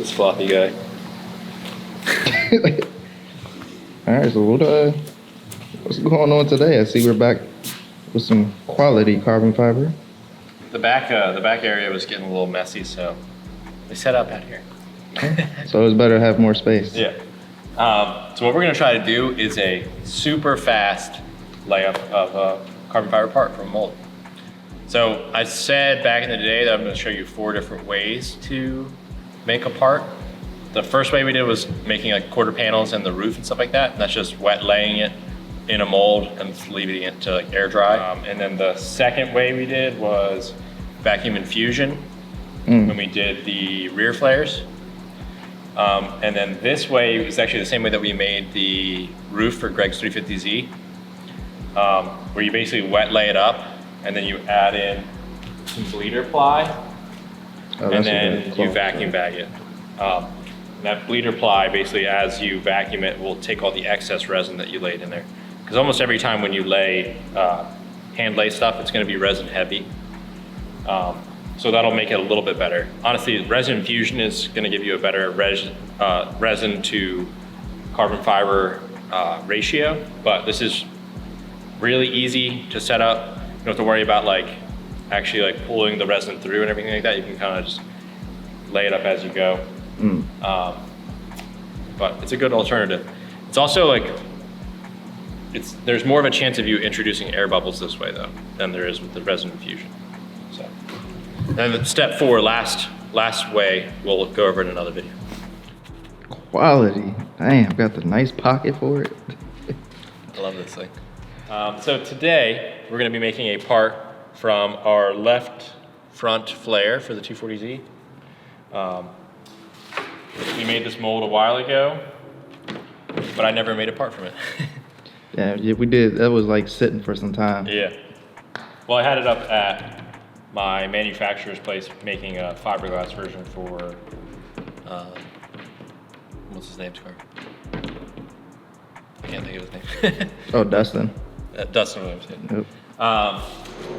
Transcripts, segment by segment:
This floppy guy. All right, so what's going on today? I see we're back with some quality carbon fiber. The back area was getting a little messy, so we set up out here. So it's better to have more space. Yeah. So what we're gonna try to do is a super fast layup of a carbon fiber part from a mold. So I said back in the day that I'm gonna show you 4 different ways to make a part. The first way we did was making like quarter panels and the roof and stuff like that. And that's just wet laying it in a mold and leaving it to like air dry. And then the second way we did was vacuum infusion when we did the rear flares. And then this way is actually the same way that we made the roof for Greg's 350Z, where you basically wet lay it up and then you add in some bleeder ply and then you vacuum bag it. And that bleeder ply, basically as you vacuum it, will take all the excess resin that you laid in there. Because almost every time when you lay, hand lay stuff, it's gonna be resin heavy. So that'll make it a little bit better. Honestly, resin infusion is gonna give you a better resin to carbon fiber ratio, but this is really easy to set up. You don't have to worry about like actually like pulling the resin through and everything like that. You can kind of just lay it up as you go. But it's a good alternative. It's also like, there's more of a chance of you introducing air bubbles this way though, than there is with the resin infusion. So, and then step 4, last way, we'll go over in another video. Quality. Damn, got the nice pocket for it. I love this thing. So today, we're gonna be making a part from our left front flare for the 240Z. We made this mold a while ago, but I never made a part from it. Yeah, we did. That was like sitting for some time. Yeah. Well, I had it up at my manufacturer's place making a fiberglass version for, what's his name's car? I can't think of his name. Oh, Dustin. Dustin Williams. Yep.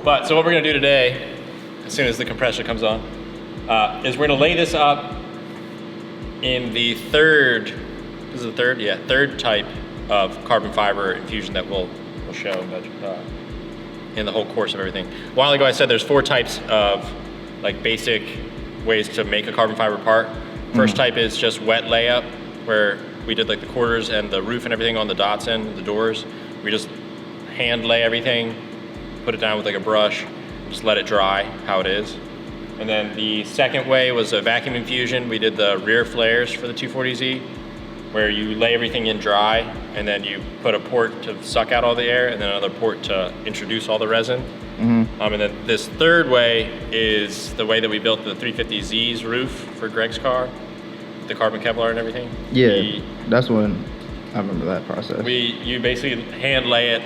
But so what we're gonna do today, as soon as the compressor comes on, is we're gonna lay this up in the third type of carbon fiber infusion that we'll show in the whole course of everything. A while ago I said there's 4 types of like basic ways to make a carbon fiber part. First type is just wet layup, where we did like the quarters and the roof and everything on the dots and the doors. We just hand lay everything, put it down with like a brush, just let it dry how it is. And then the second way was a vacuum infusion. We did the rear flares for the 240Z, where you lay everything in dry and then you put a port to suck out all the air and then another port to introduce all the resin. And then this third way is the way that we built the 350Z's roof for Greg's car, the carbon Kevlar and everything. Yeah, that's when I remember that process. You basically hand lay it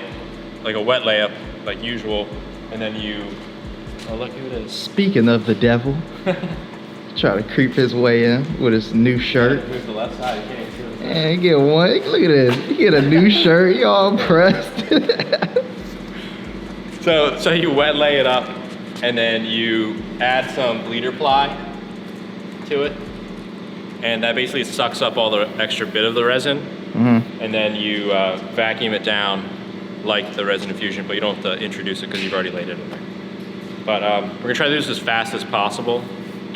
like a wet layup, like usual, and then you, oh look who it is. Speaking of the devil, try to creep his way in with his new shirt. Move the left side, you can't even see it. And you get one, look at this. You get a new shirt, you all impressed. So you wet lay it up and then you add some bleeder ply to it. And that basically sucks up all the extra bit of the resin. And then you vacuum it down like the resin infusion, but you don't have to introduce it because you've already laid it in there. But we're gonna try to do this as fast as possible.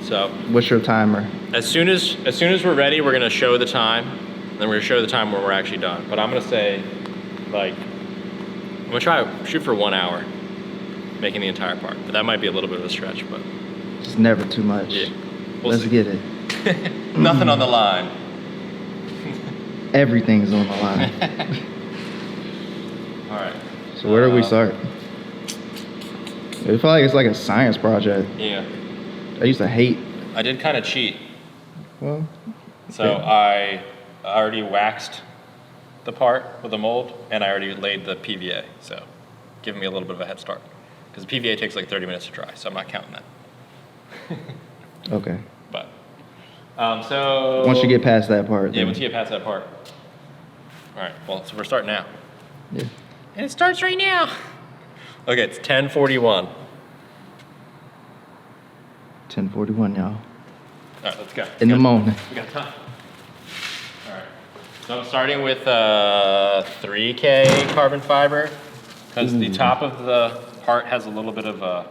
So what's your timer? As soon as we're ready, we're gonna show the time. Then we're gonna show the time when we're actually done. But I'm gonna say, like, I'm gonna try shoot for 1 hour, making the entire part. But that might be a little bit of a stretch, but it's never too much. Yeah, Let's get it. Nothing on the line. Everything's on the line. All right. So where do we start? I feel like it's like a science project. Yeah. I used to hate. I did kind of cheat. Well. So I already waxed the part with the mold, and I already laid the PVA. So giving me a little bit of a head start, because the PVA takes like 30 minutes to dry, so I'm not counting that. Okay. But so once you get past that part. Yeah, once you get past that part. All right. Well, so we're starting now. Yeah. And it starts right now. Okay, it's 10:41. 10:41, y'all. All right, let's go. in the morning. We got time. All right. So I'm starting with 3K carbon fiber because the top of the part has a little bit of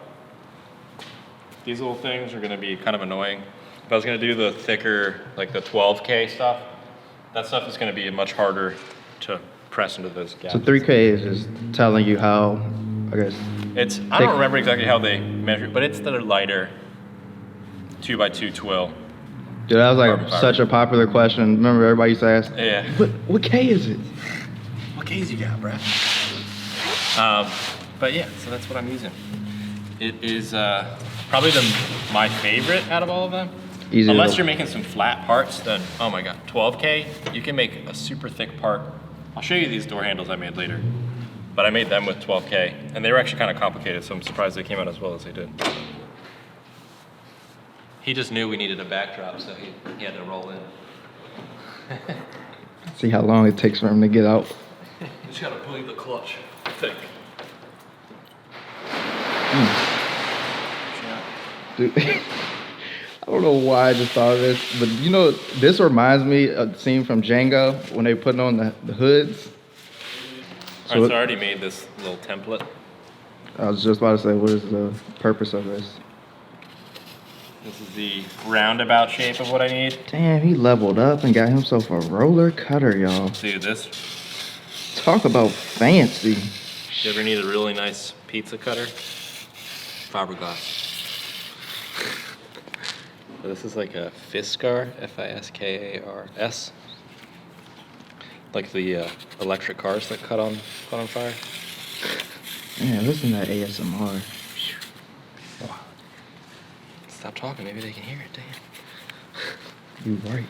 these little things are going to be kind of annoying. If I was going to do the thicker, like the 12K stuff, that stuff is going to be much harder to press into those gaps. So 3K is just telling you how, I guess. I don't remember exactly how they measure it, but it's the lighter 2x2 twill. Dude, that was like such a popular question. Remember everybody used to ask? Yeah. What K is it? What K's you got, bruh? But yeah, so that's what I'm using. It is probably my favorite out of all of them. Easy Unless you're making some flat parts, then oh my god, 12K, you can make a super thick part. I'll show you these door handles I made later. But I made them with 12K, and they were actually kind of complicated, so I'm surprised they came out as well as they did. He just knew we needed a backdrop, so he had to roll in. See how long it takes for him to get out. Just gotta pull the clutch thick. Dude, I don't know why I just thought of this, but you know, this reminds me of the scene from Django when they putting on the hoods. Alright, so I already made this little template. I was just about to say, what is the purpose of this? This is the roundabout shape of what I need. Damn, he leveled up and got himself a roller cutter, y'all. See this? Talk about fancy. You ever need a really nice pizza cutter? Fiberglass. This is like a Fiskar, Fiskars. Like the electric cars that cut on fire. Man, listen to that ASMR. Wow. Stop talking, maybe they can hear it, damn. You right.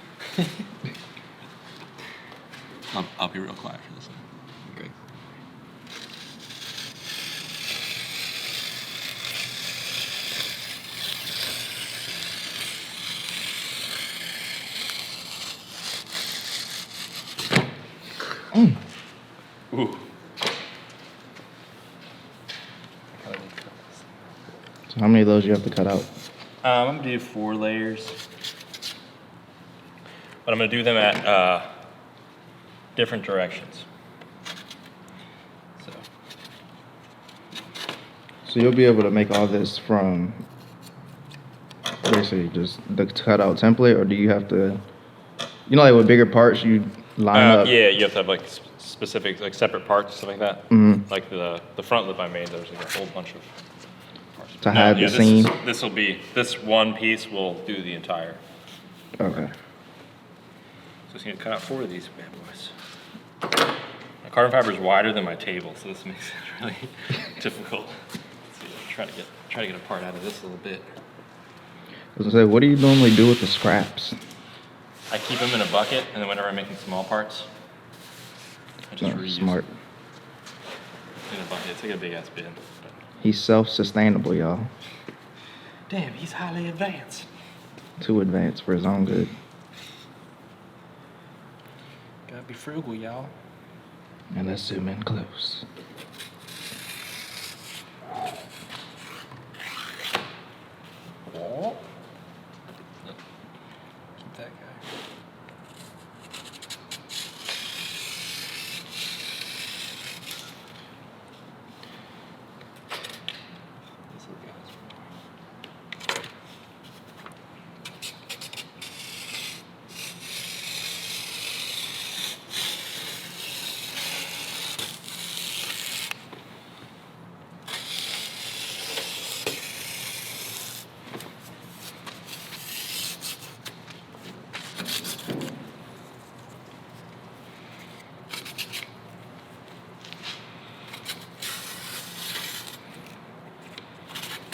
I'll be real quiet for this one. Great. Ooh. So how many of those you have to cut out? I'm gonna do 4 layers, but I'm gonna do them at different directions. So you'll be able to make all this from basically just the cutout template, or do you have to, you know, like with bigger parts, you line up? Yeah, you have to have like specific, like separate parts, stuff like that. Mhm. Like the front lip I made, there was like a whole bunch of parts. To hide the seam? This one piece will do the entire. Okay. So just need to cut out 4 of these bad boys. My carbon fiber is wider than my table, so this makes it really difficult. Let's see, try to get a part out of this a little bit. I was gonna say, what do you normally do with the scraps? I keep them in a bucket, and then whenever I'm making small parts, I just reuse Smart. in a bucket. It's like a big ass bin. But He's self-sustainable, y'all. damn, he's highly advanced. Too advanced for his own good. Gotta be frugal, y'all. And let's zoom in close. Oh. Keep that guy. This little guy's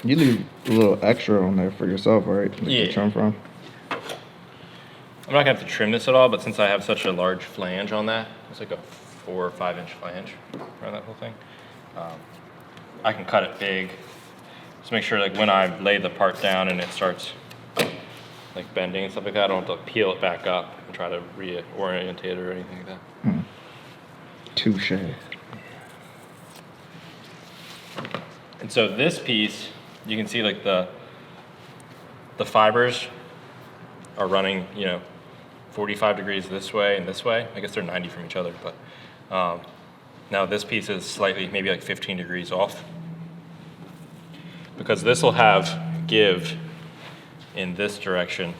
You leave a little extra on there for yourself, right? Like Yeah. To trim from. I'm not gonna have to trim this at all, but since I have such a large flange on that, it's like a 4 or 5 inch flange around that whole thing. I can cut it big. Just make sure like when I lay the part down and it starts like bending and stuff like that, I don't have to peel it back up and try to reorient it or anything like that. Touche. And so this piece, you can see like the fibers are running, 45 degrees this way and this way. I guess they're 90 from each other, but now this piece is slightly, maybe like 15 degrees off. Because this will have give in this direction.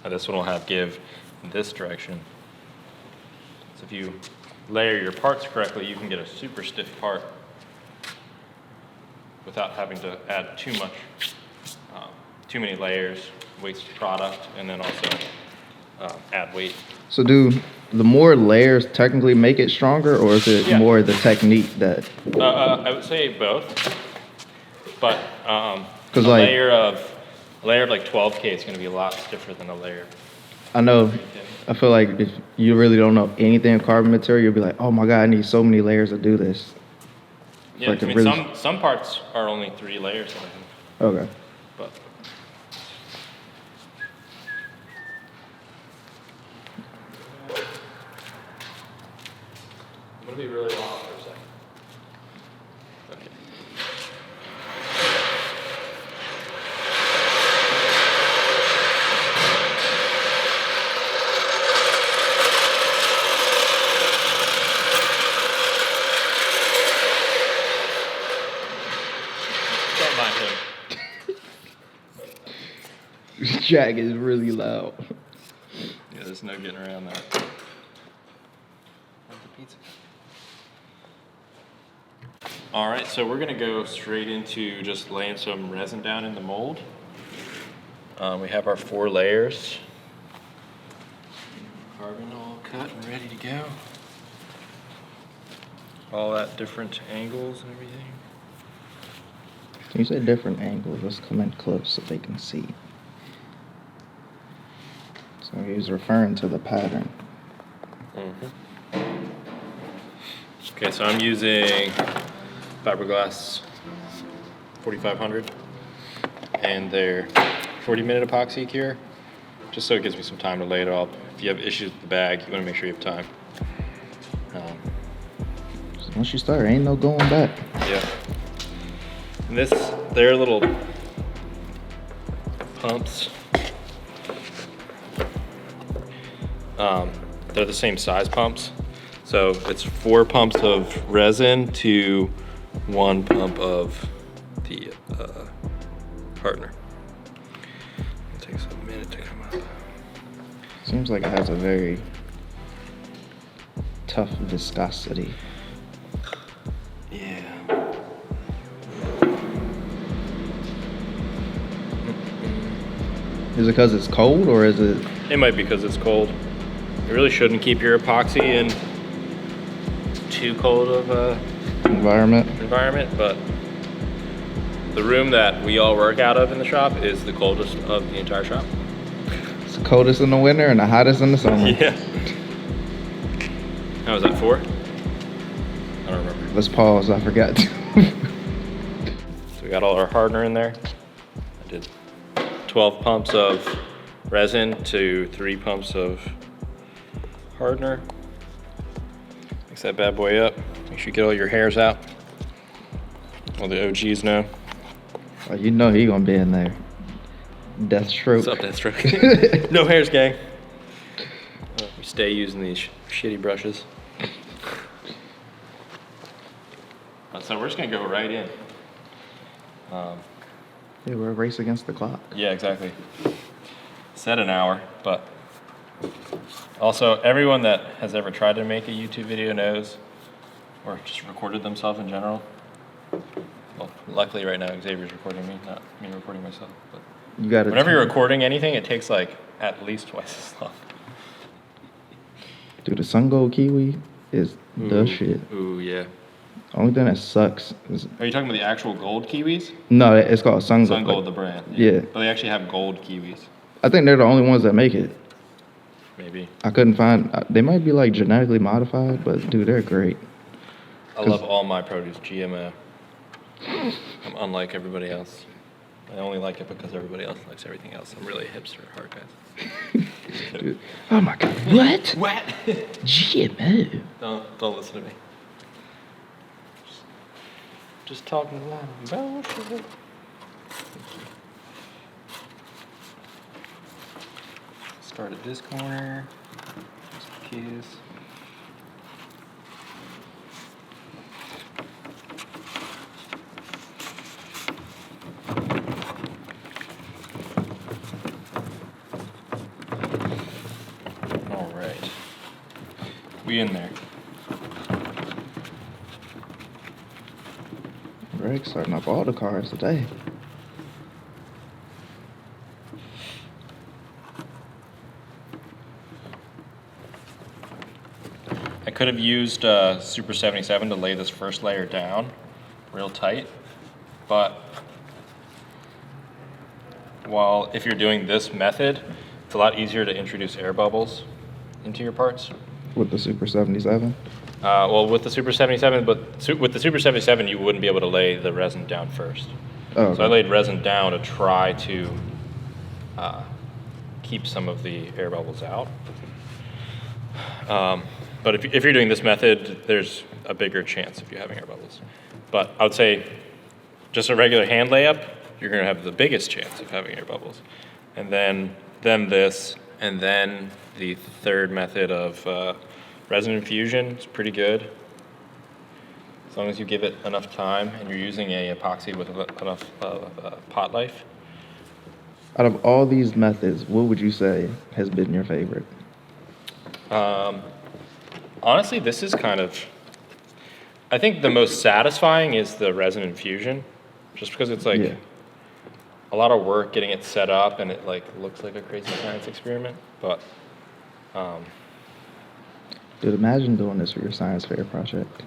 And this one will have give in this direction. So if you layer your parts correctly, you can get a super stiff part without having to add too many layers, waste product, and then also add weight. So do the more layers technically make it stronger, or is it more the technique that? I would say both, but a like, layer of like 12K is going to be a lot stiffer than a layer. I know. I feel like if you really don't know anything of carbon material, you'll be like, oh my God, I need so many layers to do this. Yeah, like I mean, some parts are only 3 layers. Okay. But I'm gonna be really long for a second. Okay. Don't mind him. Jack is really loud. Yeah, there's no getting around that. All right, so we're gonna go straight into just laying some resin down in the mold. We have our 4 layers. Carbon all cut and ready to go. All at different angles and everything. You said different angles. Let's come in close so they can see. So he's referring to the pattern. Okay, so I'm using fiberglass 4500 and their 40-minute epoxy cure, just so it gives me some time to lay it all. If you have issues with the bag, you want to make sure you have time. So once you start, ain't no going back. Yeah. And they're little pumps. They're the same size pumps. So it's 4 pumps of resin to 1 pump of the hardener. It takes a minute to come up. Seems like it has a very tough viscosity. Yeah. Is it because it's cold, or is it? It might be because it's cold. You really shouldn't keep your epoxy in too cold of a Environment, but the room that we all work out of in the shop is the coldest of the entire shop. it's the coldest in the winter and the hottest in the summer. Yeah. How was that 4? I don't remember. Let's pause, I forgot. So we got all our hardener in there. I did 12 pumps of resin to 3 pumps of hardener. Mix that bad boy up. Make sure you get all your hairs out. All the OGs know. Oh, you know he gonna be in there. Deathstroke. What's up, Deathstroke? No hairs, gang. We stay using these shitty brushes. So we're just gonna go right in. Yeah, we're a race against the clock. Yeah, exactly. Said an hour, but also everyone that has ever tried to make a YouTube video knows, or just recorded themselves in general. Well, luckily right now Xavier's recording me, not me recording myself. But You got to. whenever you're recording anything, it takes like at least twice as long. Dude, the Sun Gold Kiwi is the shit. Ooh, yeah. Only thing that sucks is Are you talking about the actual gold kiwis? no, it's called Sun Gold. Sun Gold, the brand. Yeah. But they actually have gold kiwis. I think they're the only ones that make it. Maybe. I couldn't find. They might be like genetically modified, but dude, they're great. I love all my produce GMO. I'm unlike everybody else. I only like it because everybody else likes everything else. I'm really a hipster at heart, guys. Dude. Oh my god. What? What? GMO. Don't listen to me. Just talking a lot of bullshit. Start at this corner. Keys. All right. We in there. Greg starting up all the cars today. I could have used Super 77 to lay this first layer down real tight, but while if you're doing this method, it's a lot easier to introduce air bubbles into your parts. With the Super 77? Well, with the Super 77, but with the Super 77, you wouldn't be able to lay the resin down first. Oh, okay. So I laid resin down to try to keep some of the air bubbles out. But if you're doing this method, there's a bigger chance of you having air bubbles. But I would say just a regular hand layup, you're going to have the biggest chance of having air bubbles. And then this, and then the third method of resin infusion is pretty good. As long as you give it enough time and you're using a epoxy with enough pot life. Out of all these methods, what would you say has been your favorite? Honestly, this is kind of, I think the most satisfying is the resin infusion, just because it's like a lot of work getting it set up and it like looks like a crazy science experiment, but. Dude, imagine doing this for your science fair project.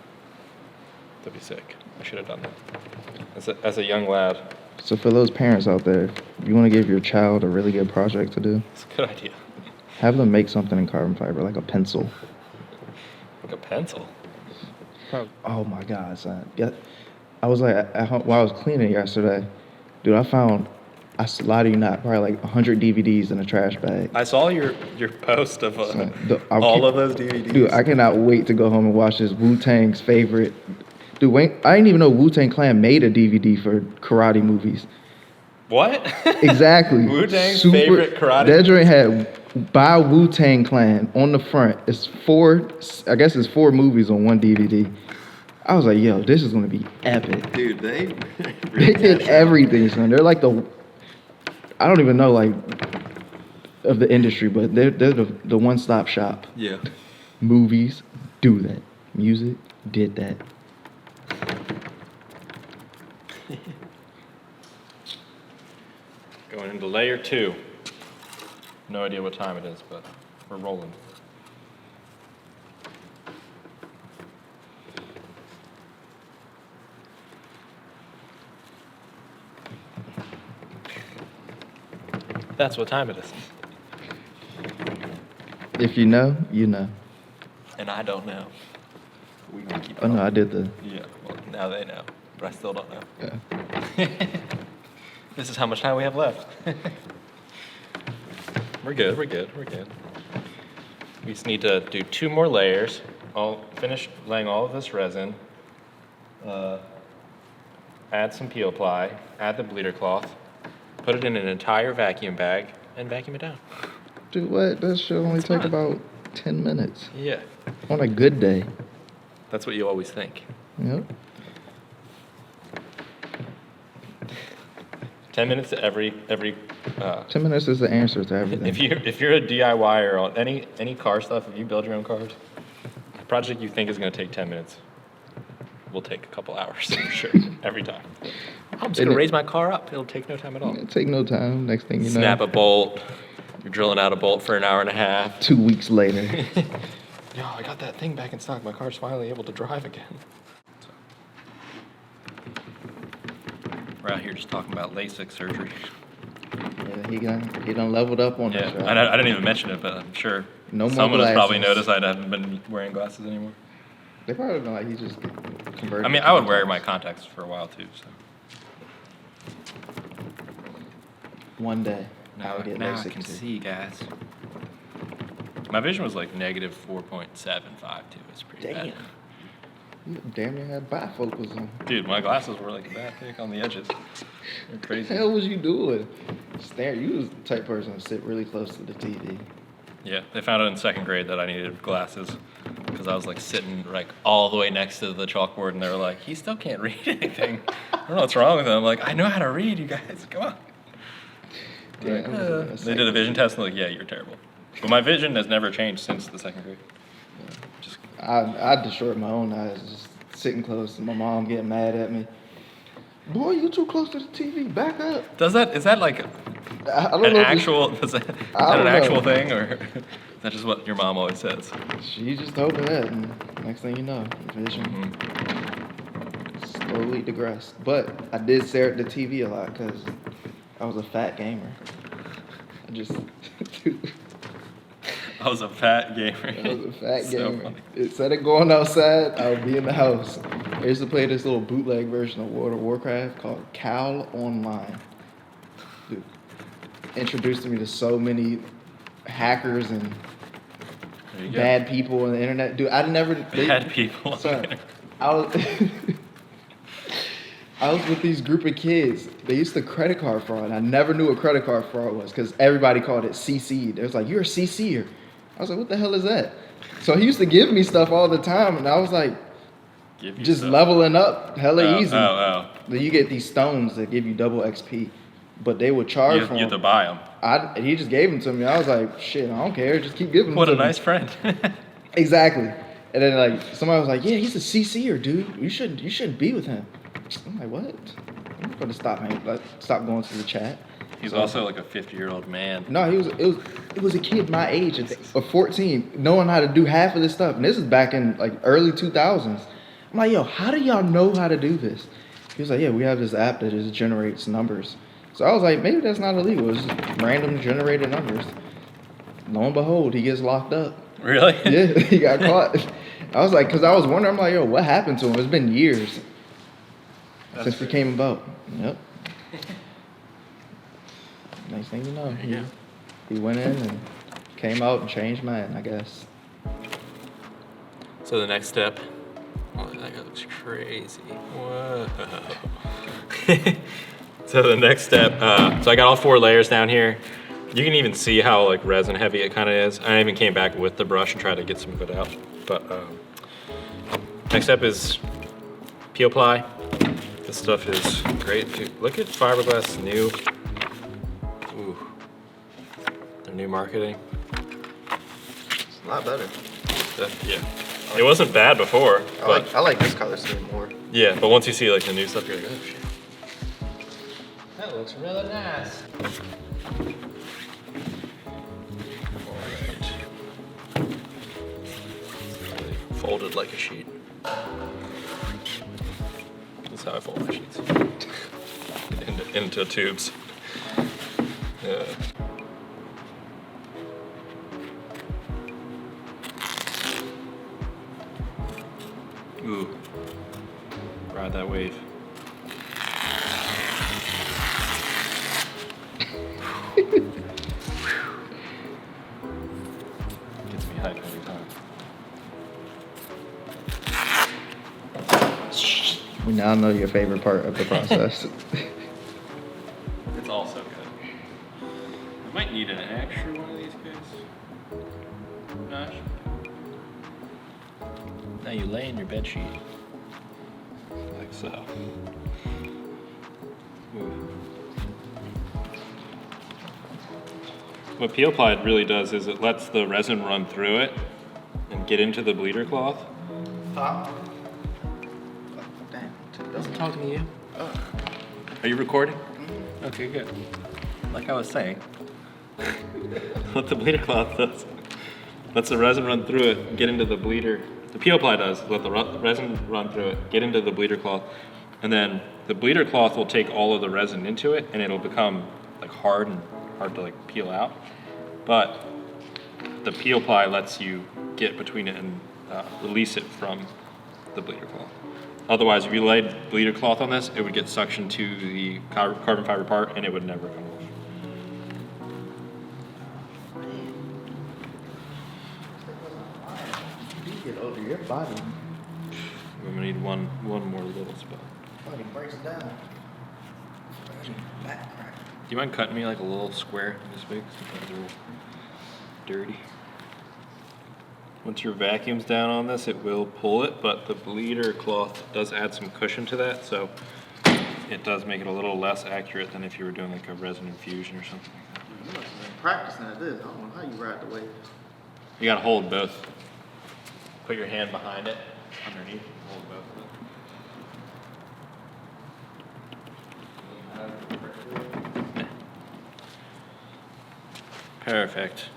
That'd be sick. I should have done that. As a young lad. So for those parents out there, if you want to give your child a really good project to do, It's a good idea. have them make something in carbon fiber, like a pencil. Like a pencil. Oh my God, son. Yeah, I was like, at home, while I was cleaning yesterday, dude, I found, I lie to you not, probably like 100 DVDs in a trash bag. I saw your post of All of those DVDs. Dude, I cannot wait to go home and watch this Wu-Tang's favorite. Dude, wait, I didn't even know Wu-Tang Clan made a DVD for karate movies. What? Exactly. Wu-Tang's favorite karate That joint had by Wu-Tang Clan on the front. It's four movies on one DVD. I was like, yo, this is gonna be epic. Dude, they did everything, son. They're like I don't even know like of the industry, but they're the one-stop shop. Yeah. Movies do that. Music did that. Going into layer 2. No idea what time it is, but we're rolling. That's what time it is. If you know, you know. And I don't know. We can keep Oh no, I did the. Yeah, well, now they know, but I still don't know. Yeah. This is how much time we have left. We're good. We just need to do 2 more layers. I'll finish laying all of this resin. Add some peel ply, add the bleeder cloth, put it in an entire vacuum bag, and vacuum it down. Dude, what? That should only take fine. about 10 minutes. Yeah. On a good day. That's what you always think. Yep. 10 minutes to every 10 minutes is the answer to everything. if you're a DIYer on any car stuff, if you build your own cars, a project you think is going to take 10 minutes will take a couple hours for sure, every time. I'm just going to raise my car up. It'll take no time at all. It'll take no time. Next thing you know. Snap a bolt. You're drilling out a bolt for an hour and a half. 2 weeks later. Yo, I got that thing back in stock. My car's finally able to drive again. We're out here just talking about LASIK surgery. Yeah, he done leveled up on Yeah, that. I didn't even mention it, but I'm sure No more someone has probably glasses. noticed I haven't been wearing glasses anymore. They probably know like he just converted. I mean, I would wear my contacts for a while too. So One day. now, I'll get now I LASIK can too. see, guys. My vision was like negative 4.75 too. It's pretty Damn. bad. You damn near had bifocals on. Dude, my glasses were like that thick on the edges. They're What the crazy. hell was you doing? Stare. You was the type person to sit really close to the TV. Yeah, they found out in second grade that I needed glasses because I was like sitting like all the way next to the chalkboard, and they were like, "He still can't read anything. I don't know what's wrong with him." I'm like, "I know how to read, you guys. Come on." Yeah, They did a vision test, and like, "Yeah, you're terrible." But my vision has never changed since the second grade. Just I destroyed my own eyes just sitting close to my mom getting mad at me. Boy, you too close to the TV. Back up. is that like I don't an know. actual is that an actual thing, or is that just what your mom always says? She just told me that, and next thing you know, vision slowly digressed. But I did stare at the TV a lot because I was a fat gamer. I just. I was a fat gamer. I was a fat So gamer. funny. Instead of going outside, I would be in the house. I used to play this little bootleg version of World of Warcraft called Cal Online. Dude, introduced me to so many hackers and There you go. bad people on the internet. Dude, I'd never... Bad people. Son, I was... I was with these group of kids. They used to credit card fraud. I never knew what credit card fraud was because everybody called it CC. They was like, "You're a CC'er." I was like, "What the hell is that?" So he used to give me stuff all the time, and I was like, Give you just stuff. leveling up hella easy. Oh. Then you get these stones that give you double XP, but they would charge You for have to them. buy them. He just gave them to me. I was like, "Shit, I don't care. Just keep giving them." What to a me. nice friend. Exactly. And then like somebody was like, "Yeah, he's a CC'er, dude. You shouldn't be with him." I'm like, "What? I'm not gonna stop going to the chat." He's So- also like a 50-year-old man. No, it was a kid my age of 14 knowing how to do half of this stuff. And this is back in like early 2000s. I'm like, "Yo, how do y'all know how to do this?" He was like, "Yeah, we have this app that just generates numbers." So I was like, maybe that's not illegal. It's just random generated numbers. Lo and behold, he gets locked up. Really? Yeah, he got caught. I was like, because I was wondering, I'm like, "Yo, what happened to him?" It's been years since it came about. Yep. Next thing you know, Yeah. he went in and came out and changed mine, I guess. So the next step. Oh, that guy looks crazy. Whoa. So the next step. So I got all 4 layers down here. You can even see how like resin heavy it kind of is. I even came back with the brush and tried to get some of it out. But next step is peel ply. This stuff is great. Dude, look at Fiberglass new. Ooh, their new marketing. It's a lot better. Yeah, it wasn't bad before. I like this color scheme more. Yeah, but once you see like the new stuff, you're like, oh shit. That looks really nice. Folded like a sheet. That's how I fold my sheets. into tubes. Yeah. Ooh. Ride that wave. Gets me hyped every time. We now know your favorite part of the process. It's all so good. I might need an extra one of these guys. Gosh. Now you lay in your bed sheet. Like so. Ooh. What peel ply really does is it lets the resin run through it and get into the bleeder cloth. Doesn't talk to you. Are you recording? Okay, good. Like I was saying. What the bleeder cloth does, lets the resin run through it and get into the bleeder. The peel ply does, let the resin run through it, get into the bleeder cloth, and then the bleeder cloth will take all of the resin into it and it'll become like hard and hard to like peel out. But the peel ply lets you get between it and release it from the bleeder cloth. Otherwise, if you laid bleeder cloth on this, it would get suctioned to the carbon fiber part and it would never come off. You get older, your body We're gonna need one more little spot. breaks down. Back crack. you mind cutting me like a little square this big? Sometimes they're dirty. Once your vacuum's down on this, it will pull it, but the bleeder cloth does add some cushion to that, so it does make it a little less accurate than if you were doing like a resin infusion or something like that. You must have been practicing at this. I don't know how you ride the wave. You gotta hold both. Put your hand behind it, underneath, hold both of it. Perfect.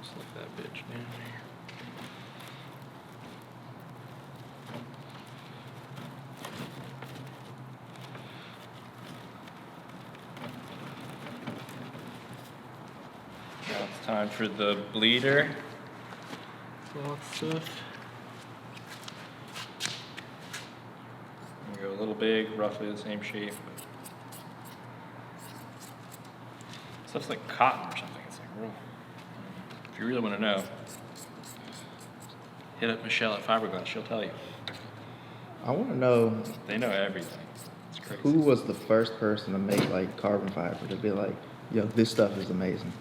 Slip that bitch down there. Now it's time for the bleeder. Cloth stuff. We go a little big, roughly the same shape. Stuff's like cotton or something. It's like real. If you really want to know, hit up Michelle at Fiberglass. She'll tell you. I want to know They know everything. It's crazy. who was the first person to make like carbon fiber to be like, yo, this stuff is amazing.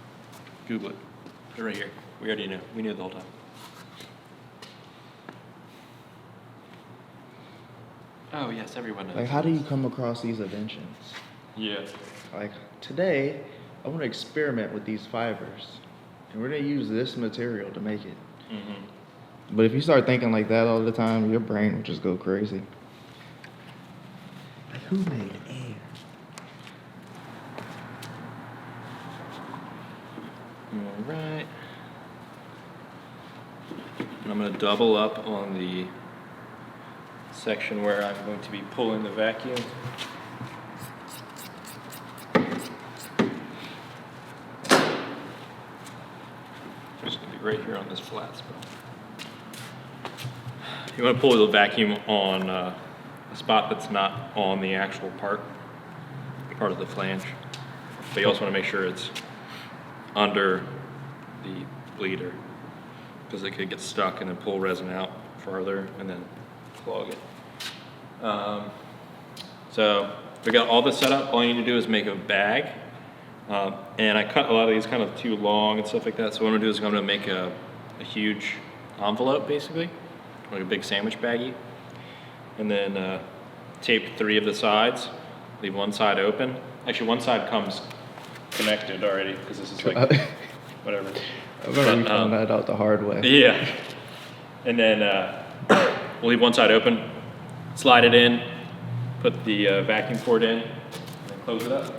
Google it. They're right here. We already knew. We knew the whole time. Oh yes, everyone knows. Like, how do you come across these inventions? Yeah. Like, today, I want to experiment with these fibers, and we're going to use this material to make it. Mm-hmm. But if you start thinking like that all the time, your brain will just go crazy. Like, who made air? All right. And I'm going to double up on the section where I'm going to be pulling the vacuum. Just going to be right here on this flat spot. You want to pull the vacuum on a spot that's not on the actual part of the flange. But you also want to make sure it's under the bleeder, because it could get stuck and then pull resin out farther and then clog it. So we got all this set up. All you need to do is make a bag. And I cut a lot of these kind of too long and stuff like that. So what I'm gonna do is I'm gonna make a huge envelope, basically, like a big sandwich baggie. And then tape 3 of the sides, leave one side open. Actually, one side comes connected already, because this is like, whatever. I'm going to find that out the hard way. Yeah. And then we'll leave one side open, slide it in, put the vacuum port in, and then close it up.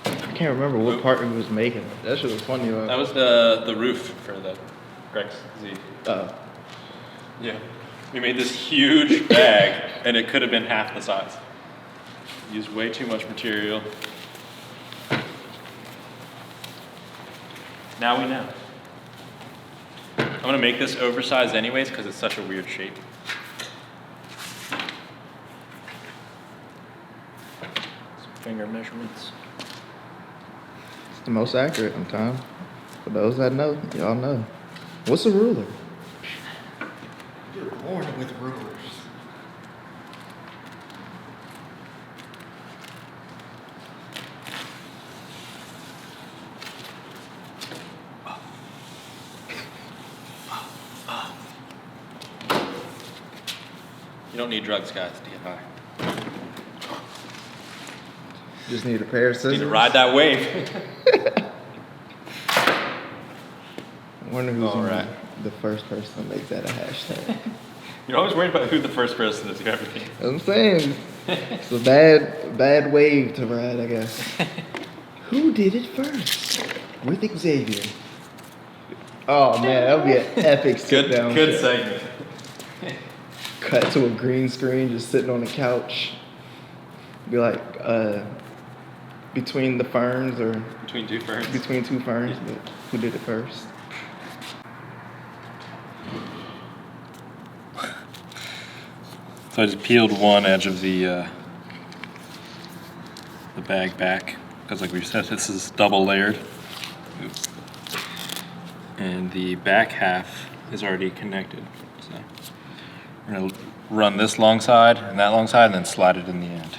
I can't remember what part we was making. That shit was funny. That was the roof for the Greg's Z. Yeah. We made this huge bag, and it could have been half the size. Used way too much material. Now we know. I'm gonna make this oversized anyways because it's such a weird shape. Some finger measurements. It's the most accurate in time. For those that know, y'all know. What's a ruler? You're born with rulers. You don't need drugs, guys, to get high. Just need a pair of scissors. Need to ride that wave. I wonder who's All gonna right. be the first person to make that a hashtag. You're always worried about who the first person is to everything. That's what I'm saying. It's a bad wave to ride, I guess. Who did it first? With Xavier. Oh man, that would be an epic sit down. Good segment. Cut to a green screen, just sitting on the couch. Be like, between the ferns or Between two ferns. between two ferns, but who did it first? So I just peeled one edge of the bag back, because like we said, this is double layered. Oops. And the back half is already connected. So we're gonna run this long side and that long side and then slide it in the end.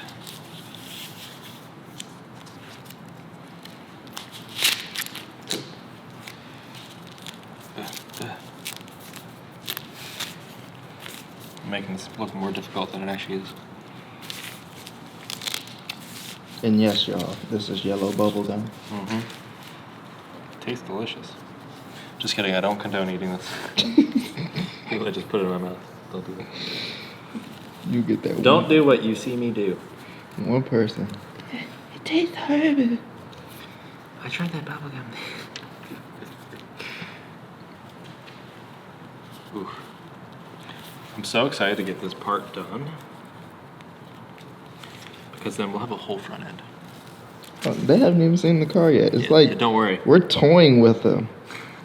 I'm making this look more difficult than it actually is. And yes, y'all, this is yellow bubble gum. Mm-hmm. Tastes delicious. Just kidding, I don't condone eating this. I just put it in my mouth. Don't do that. You get that. Don't do what you see me do. One person. It tastes horrible. I tried that bubble gum. Ooh. I'm so excited to get this part done because then we'll have a whole front end. Oh, they haven't even seen the car yet. It's Yeah, don't worry. We're toying with them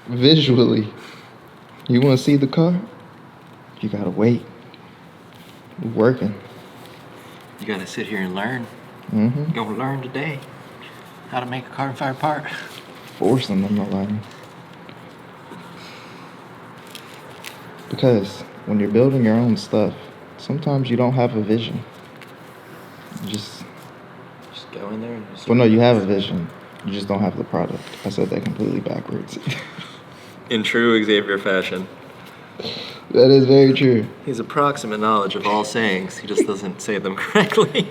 visually. You want to see the car? You gotta wait. We're working. You gotta sit here and learn. Mm-hmm. You're gonna learn today how to make a carbon fiber part. Forcing them to learn. Because when you're building your own stuff, sometimes you don't have a vision. You just go in there and just... Well, no, you have a vision. You just don't have the product. I said that completely backwards. In true Xavier fashion. That is very true. He's approximate knowledge of all sayings. He just doesn't say them correctly.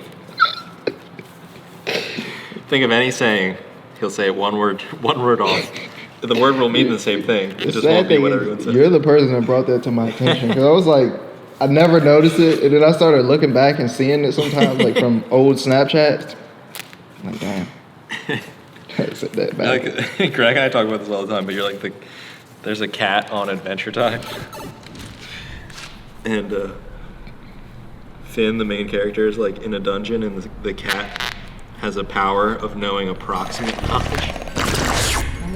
Think of any saying, he'll say it one word off. The word will mean the same thing. It just won't be what everyone says. You're the person that brought that to my attention. Because I was like, I never noticed it. And then I started looking back and seeing it sometimes, like from old Snapchats. I'm like, damn. I said that back. Like, Greg and I talk about this all the time, but you're like there's a cat on Adventure Time. And Finn, the main character, is like in a dungeon, and the cat has a power of knowing approximate knowledge.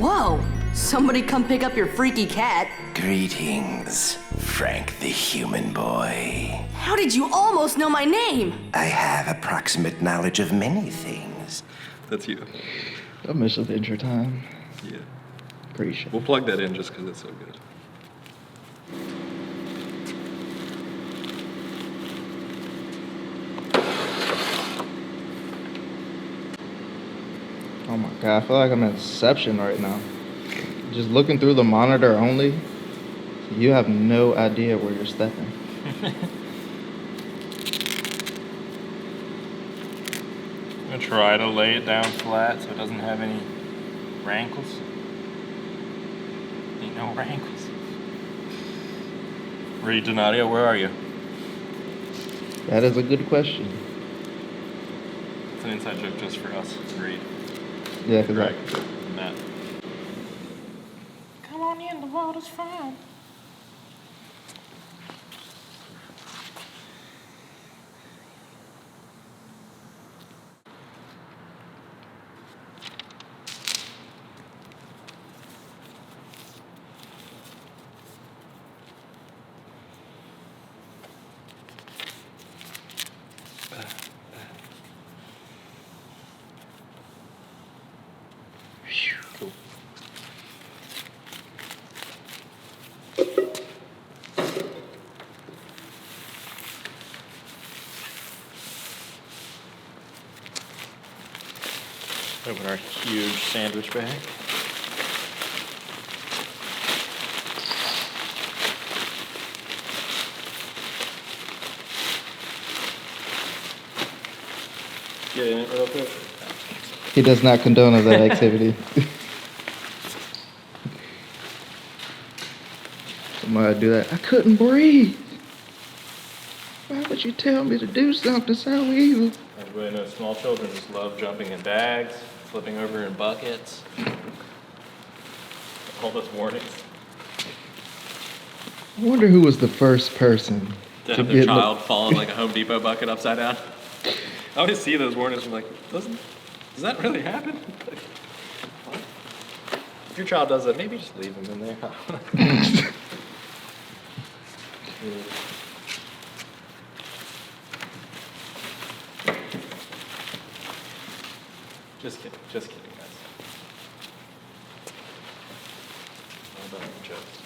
Whoa! Somebody come pick up your freaky cat. Greetings, Frank the human boy. How did you almost know my name? I have approximate knowledge of many things. That's you. I miss Adventure Time. Yeah. Appreciate it. We'll plug that in just because it's so good. Oh my god, I feel like I'm in Inception right now. Just looking through the monitor only, you have no idea where you're stepping. I'm gonna try to lay it down flat so it doesn't have any rankles. Ain't no rankles. Reed Donadio, where are you? That is a good question. It's an inside joke just for us, Reed. Yeah, because Greg, Matt. Come on in, the water's fine. Cool. Open our huge sandwich bag. Get in it real quick. he does not condone that activity. Somebody do that. I couldn't breathe. Why would you tell me to do something so evil? Everybody knows small children just love jumping in bags, flipping over in buckets. All those warnings. I wonder who was the first person To have their child fall in like a Home Depot bucket upside down. I always see those warnings and I'm like, does that really happen? Like, what? If your child does that, maybe just leave them in there. Just kidding, guys. All about the jokes.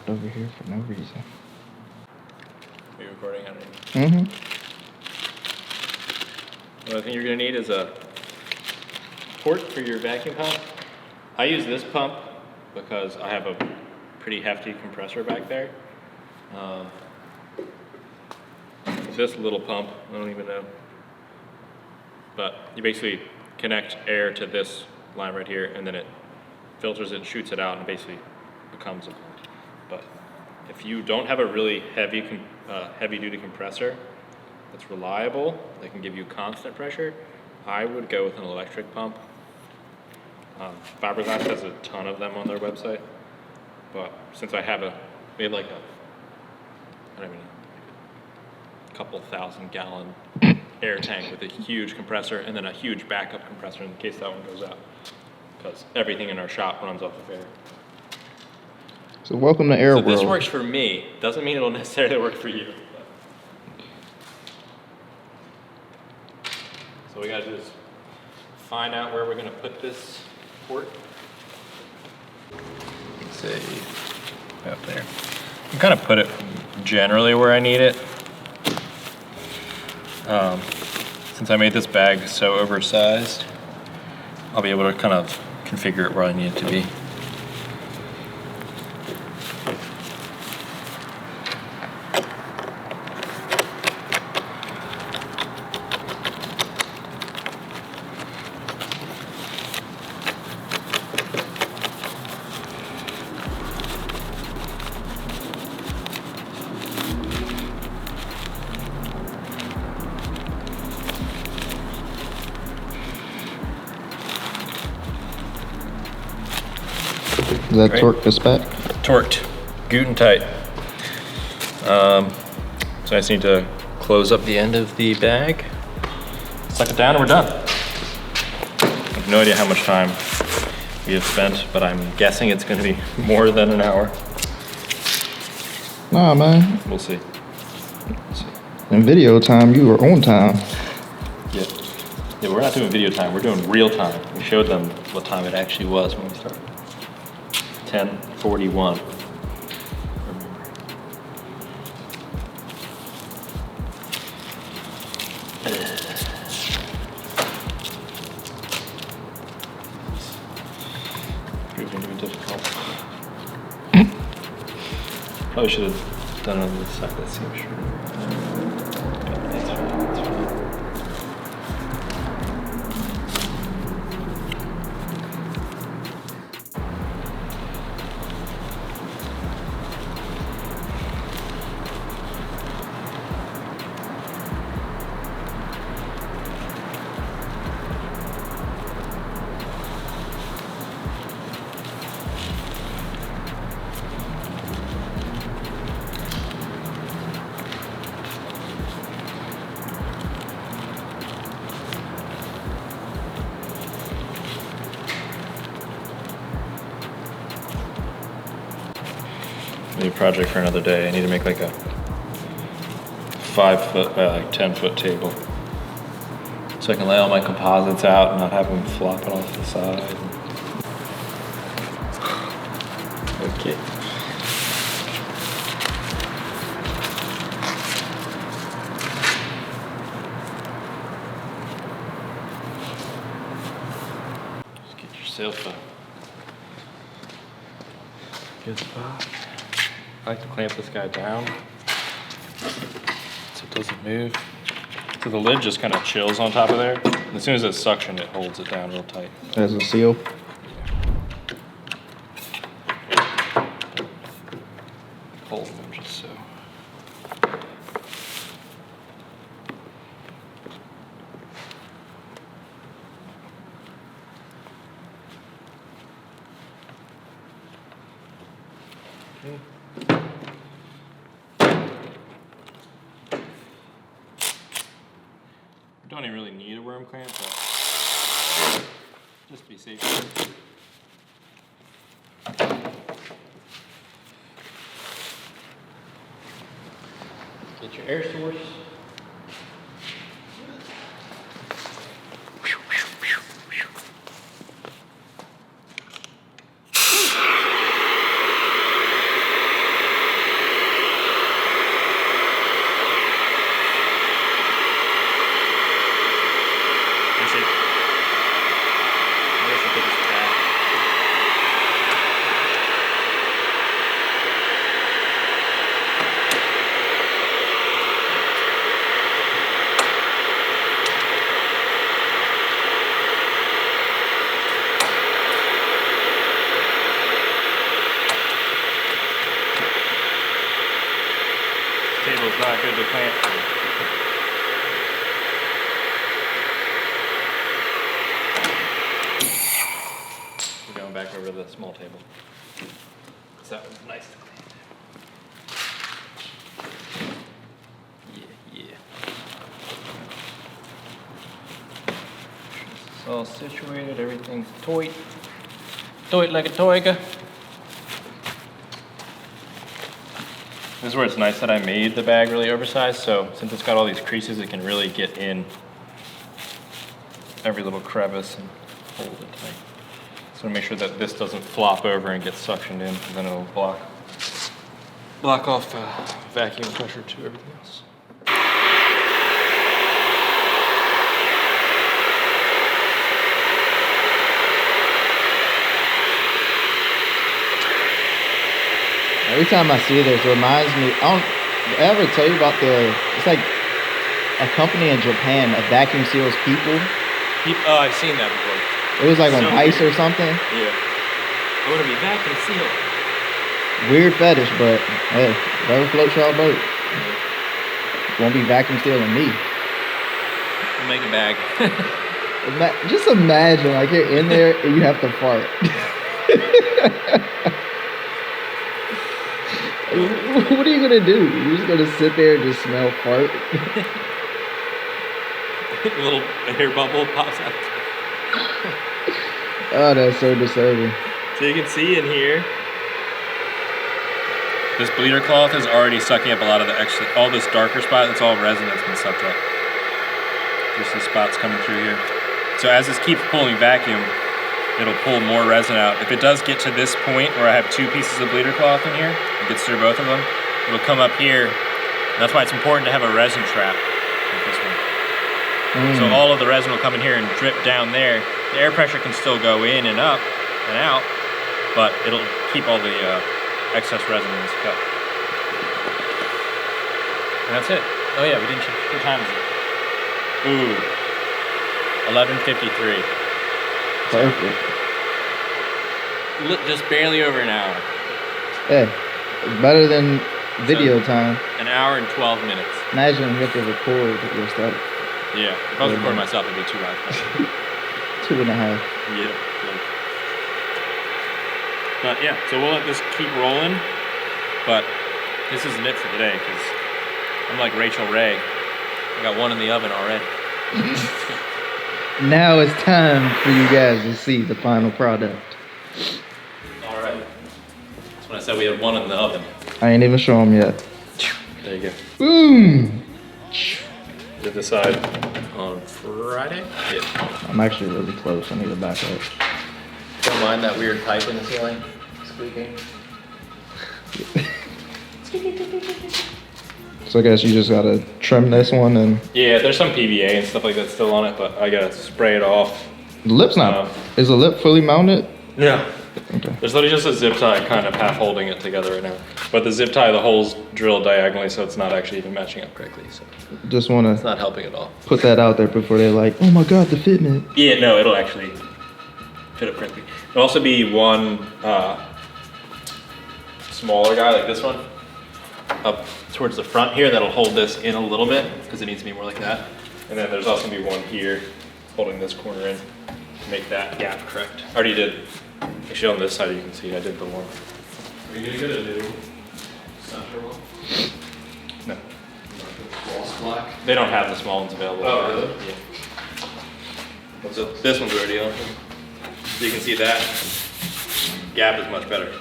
stopped over here for no reason. Are you recording on it? Mm-hmm. The other thing you're going to need is a port for your vacuum pump. I use this pump because I have a pretty hefty compressor back there. This little pump, I don't even know. But you basically connect air to this line right here, and then it filters it, shoots it out, and basically becomes a pump. But if you don't have a really heavy-duty compressor that's reliable, that can give you constant pressure, I would go with an electric pump. Fiberglass has a ton of them on their website, but since we have like a, I don't even know, a couple thousand-gallon air tank with a huge compressor and then a huge backup compressor in case that one goes out, because everything in our shop runs off of air. So welcome to Air So World. this works for me. Doesn't mean it'll necessarily work for you. So we gotta do is find out where we're gonna put this port. Let's see, up there. I'm kind of put it generally where I need it. Since I made this bag so oversized, I'll be able to kind of configure it where I need it to be. Is that Great. torque this back? Torqued, good and tight. So I just need to close up the end of the bag, suck it down, and we're done. I have no idea how much time we have spent, but I'm guessing it's going to be more than an hour. Nah, man. We'll see. In video time, you were on time. Yeah. Yeah, we're not doing video time, we're doing real time. We showed them what time it actually was when we started. 10:41. Proving to be difficult. Probably should have done it on the side of the seam short. It's fine, it's fine. Maybe a project for another day. I need to make like a 5 foot by like 10 foot table, so I can lay all my composites out and not have them flopping off the side. Okay. Just get yourself a good spot. I like to clamp this guy down so it doesn't move. So the lid just kind of chills on top of there. And as soon as it's suctioned, it holds it down real tight. As a seal. Hold them just so. Okay. Don't even really need a worm clamp, but just to be safe. Get your air source. table is not good to plant. We're going back over to the small table. So that was nice to clean. Yeah. It's all situated, everything's toy. Toy like a toyga. This is where it's nice that I made the bag really oversized, so since it's got all these creases, it can really get in every little crevice and hold it tight. So make sure that this doesn't flop over and get suctioned in, because then it'll block off vacuum pressure to everything else. Every time I see this, it reminds me. I ever tell you about it's like a company in Japan that vacuum seals people. Oh, I've seen that before. It was like on So ice weird. or something. Yeah. I want to be vacuum sealed. Weird fetish, but hey, whatever floats your boat. Won't be vacuum sealing me. We'll make a bag. Just imagine, like you're in there and you have to fart. What are you gonna do? You're just gonna sit there and just smell fart? A little air bubble pops out. Oh, that's so disturbing. So you can see in here, this bleeder cloth is already sucking up a lot of the extra, all this darker spot, it's all resin that's been sucked up. Just the spots coming through here. So as this keeps pulling vacuum, it'll pull more resin out. If it does get to this point where I have two pieces of bleeder cloth in here, it gets through both of them, it'll come up here. And that's why it's important to have a resin trap like this one. So all of the resin will come in here and drip down there. The air pressure can still go in and up and out, but it'll keep all the excess resin in this cup. And that's it. Oh yeah, we didn't check. What time is it? Ooh, 11:53. Perfect. Just barely over an hour. Hey, it's better than video time. An hour and 12 minutes. Imagine you have to record your stuff. Yeah, if I was recording myself, it'd be 2 hours. 2.5. Yeah. But yeah, so we'll let this keep rolling. But this isn't it for today, because I'm like Rachel Ray. I got one in the oven already. Now it's time for you guys to see the final product. All right. That's when I said we had one in the oven. I ain't even show them yet. There you go. Boom! Did decide on Friday? Yeah. I'm actually really close. I need to back up. Don't mind that weird pipe in the ceiling squeaking. So I guess you just gotta trim this one and Yeah, there's some PVA and stuff like that still on it, but I gotta spray it off. the lip's not. Is the lip fully mounted? Yeah. Okay. There's literally just a zip tie kind of half holding it together right now. But the zip tie, the hole's drilled diagonally, so it's not actually even matching up correctly. So Just wanna it's not helping at all. put that out there before they're like, oh my god, the fitment. Yeah, no, it'll actually fit up correctly. There'll also be one smaller guy like this one up towards the front here that'll hold this in a little bit because it needs to be more like that. And then there's also gonna be one here holding this corner in to make that gap correct. I already did. Actually, on this side you can see I did the one. Are you gonna get a new center one? No. Black? They don't have the small ones available. Oh, really? Yeah. So this one's already on. So you can see that gap is much better.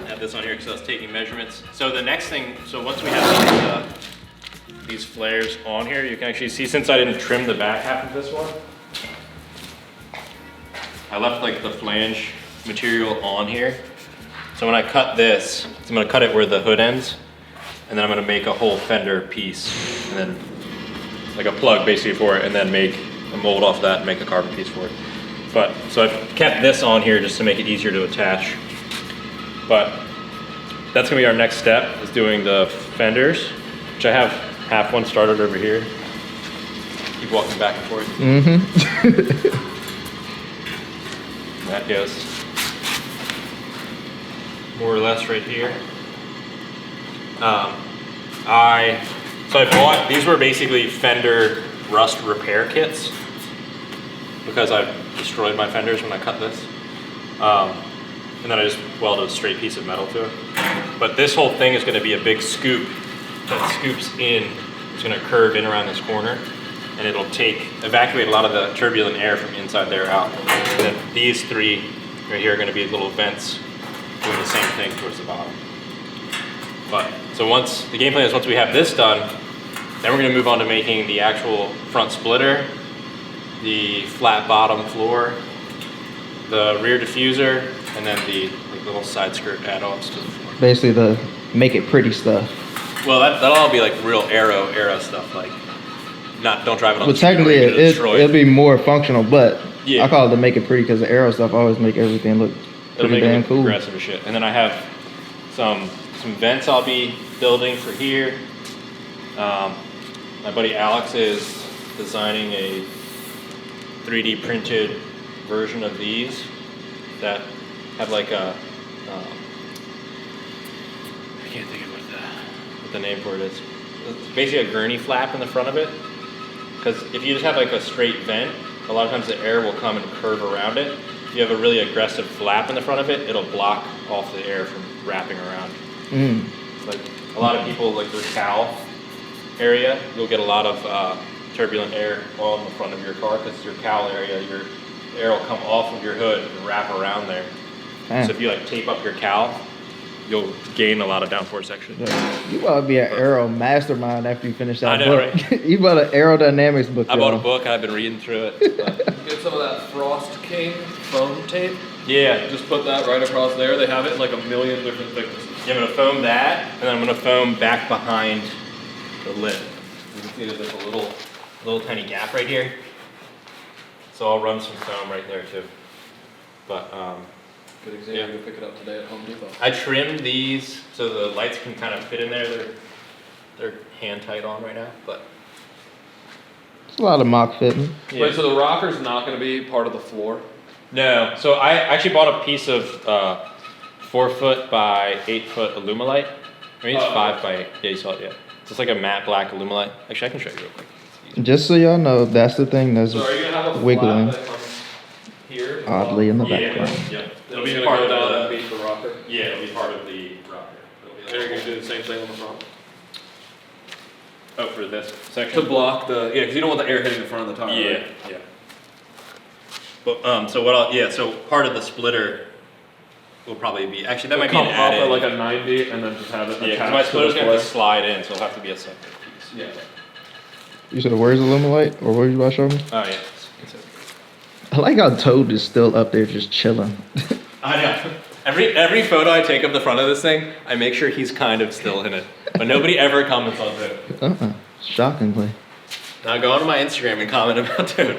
Have this on here because I was taking measurements. So the next thing, so once we have these flares on here, you can actually see, since I didn't trim the back half of this one, I left like the flange material on here. So when I cut this, I'm gonna cut it where the hood ends, and then I'm gonna make a whole fender piece, and then like a plug basically for it, and then make a mold off that and make a carbon piece for it. But, so I've kept this on here just to make it easier to attach. But that's gonna be our next step, is doing the fenders, which I have half one started over here. Keep walking back and forth. Mm-hmm. That goes more or less right here. So I bought, these were basically fender rust repair kits because I've destroyed my fenders when I cut this. And then I just welded a straight piece of metal to it. But this whole thing is gonna be a big scoop that scoops in. It's gonna curve in around this corner and it'll evacuate a lot of the turbulent air from inside there out. And then these three right here are gonna be little vents doing the same thing towards the bottom. But, so the game plan is once we have this done, then we're gonna move on to making the actual front splitter, the flat bottom floor, the rear diffuser, and then the little side skirt add-ons to the floor. Basically the make it pretty stuff. Well, that'll all be like real aero stuff, like don't drive it on Well, the street. technically it'll be more functional, but yeah. I call it to make it pretty because the aero stuff always make everything look pretty damn cool. Aggressive as shit. And then I have some vents I'll be building for here. My buddy Alex is designing a 3D printed version of these that have like a I can't think of what the name for it is. It's basically a gurney flap in the front of it. Because if you just have like a straight vent, a lot of times the air will come and curve around it. If you have a really aggressive flap in the front of it, it'll block off the air from wrapping around. Like a lot of people, like their cowl area, you'll get a lot of turbulent air all in the front of your car because your cowl area, your air will come off of your hood and wrap around there. Damn. So if you like tape up your cowl, you'll gain a lot of downforce section. You ought to be an aero mastermind after you finish that I know, book. right? You bought an aerodynamics book. I bought a y'all. book, I've been reading through it. Get some of that Frost King foam tape. Yeah, Just put that right across there. They have it in like a million different thicknesses. I'm gonna foam that, and then I'm gonna foam back behind the lid. You can see there's like a little tiny gap right here. So I'll run some foam right there too. But Good example. Yeah. You'll pick it up today at Home Depot. I trimmed these so the lights can kind of fit in there. They're hand tight on right now, but It's a lot of mock fitting. yeah. Wait, so the rocker's not going to be part of the floor? No, so I actually bought a piece of 4 foot by 8 foot Alumilite. I mean, it's 5 by 8. Yeah, you saw it, yeah. It's just like a matte black Alumilite. Actually, I can show you real quick. Just so y'all know, that's the thing that's So are you going to have a wiggling flap that comes here? oddly in the Yeah, background. yeah. It'll be part of down and beat the rocker. Yeah, it'll be part of the rocker. It'll be And you're going to do the same thing on the front? Oh, for this section? To block the, yeah, because you don't want the air hitting the front of the tire. Yeah, right? yeah. But so part of the splitter will probably be, actually that might be Come an up added. at like a 90 and then just have it Yeah, because attached my to splitter's the gonna have to floor. slide in, so it'll have to be a separate piece. Yeah. You said where's Illuminate or what you about to show me? Oh, yeah. It's I like how Toad is still up there just chilling. I know. Every photo I take of the front of this thing, I make sure he's kind of still in it. But nobody ever comments on it. Shockingly. Now go onto my Instagram and comment about it.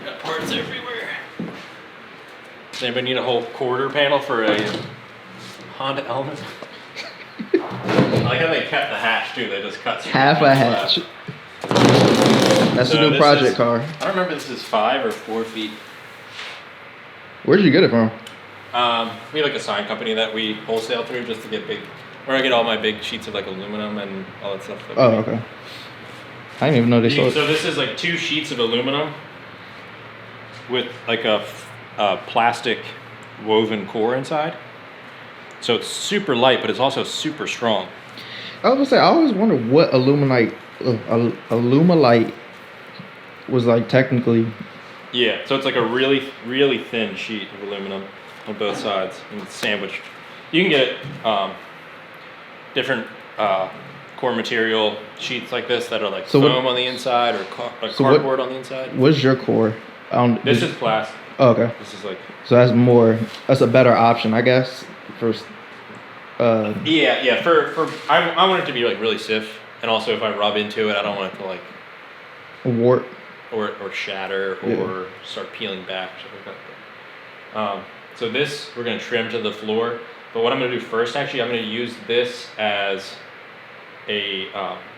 Got parts everywhere. Does anybody need a whole quarter panel for a Honda Element? I like how they kept the hatch too. They just cut Half a hatch. That's So a new this project is- car. I don't remember if this is 5 or 4 feet. Where'd you get it from? We have like a sign company that we wholesale through just to get where I get all my big sheets of like aluminum and all that stuff. That we Oh, make. okay. I didn't even know they sold. So this is like 2 sheets of aluminum with like a plastic woven core inside. So it's super light, but it's also super strong. I was gonna say I always wondered what Illuminite was like technically. Yeah, so it's like a really, really thin sheet of aluminum on both sides and it's sandwiched. You can get different core material sheets like this that are like So what- foam on the inside or So what- cardboard on the inside. What's your core? This is plastic. Oh, okay. This is like So that's a better option, I guess. For yeah. For I want it to be like really stiff, and also if I rub into it, I don't want it to like warp. or shatter or Yeah. start peeling back. Stuff like that. So this we're gonna trim to the floor. But what I'm gonna do first, actually, I'm gonna use this as a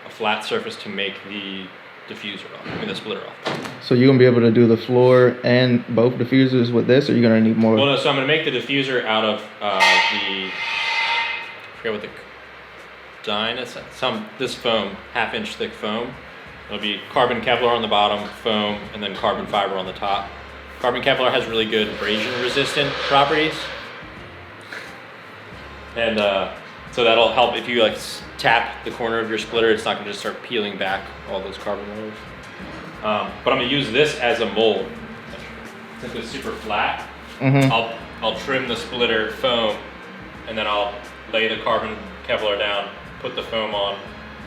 flat surface to make the diffuser off. I mean the splitter off. So you're gonna be able to do the floor and both diffusers with this, or you're gonna need more? Well, no, so I'm gonna make the diffuser out of I forget what the this foam, 1/2 inch thick foam. It'll be carbon Kevlar on the bottom, foam, and then carbon fiber on the top. Carbon Kevlar has really good abrasion resistant properties. And so that'll help if you like tap the corner of your splitter, it's not gonna just start peeling back all those carbon layers. But I'm gonna use this as a mold. Since it's super flat, I'll trim the splitter foam, and then I'll lay the carbon Kevlar down, put the foam on,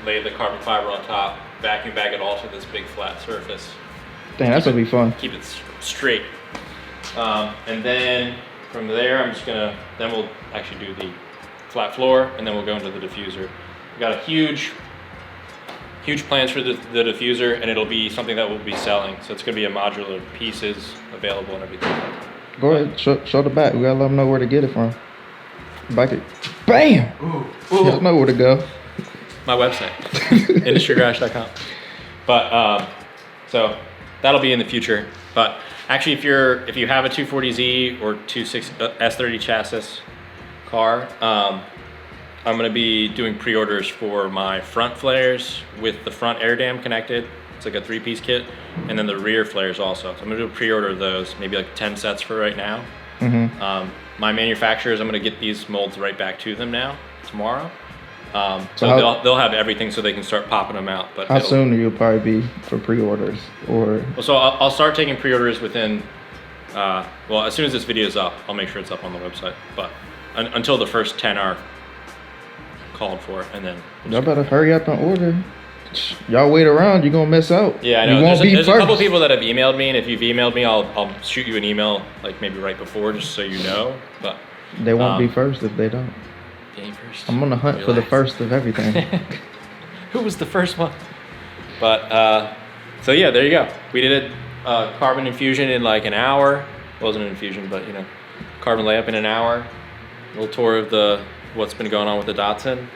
lay the carbon fiber on top, vacuum bag it all to this big flat surface. Dang, that's gonna be fun. Keep it straight. And then from there, then we'll actually do the flat floor, and then we'll go into the diffuser. We've got a huge plans for the diffuser, and it'll be something that we'll be selling. So it's gonna be a modular pieces available and everything. Go ahead, show the back. We gotta let them know where to get it from. Back it. Bam! Ooh. Let them know where to go. My website, industrygarage.com. But so that'll be in the future. But actually, if you have a 240Z or S30 chassis car, I'm gonna be doing pre-orders for my front flares with the front air dam connected. It's like a 3-piece kit, and then the rear flares also. So I'm gonna do a pre-order of those, maybe like 10 sets for right now. My manufacturers, I'm gonna get these molds right back to them now, tomorrow. So they'll have everything so they can start popping them out. But how soon will you probably be for pre-orders? Or well, so I'll start taking pre-orders within, well, as soon as this video is up, I'll make sure it's up on the website. But until the first 10 are called for, and then y'all better hurry up and order. Y'all wait around, you're gonna miss out. Yeah, I know. You won't There's be a couple first. people that have emailed me, and if you've emailed me, I'll shoot you an email like maybe right before, just so you know. But They won't be first if they don't. Game first. I'm on the hunt for the first of everything. Who was the first one? But so yeah, there you go. We did a carbon infusion in like an hour. It wasn't an infusion, but you know, carbon layup in an hour. A little tour of what's been going on with the Datsun.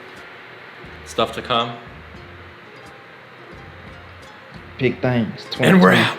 Stuff to come. Big things. And we're 2020. out.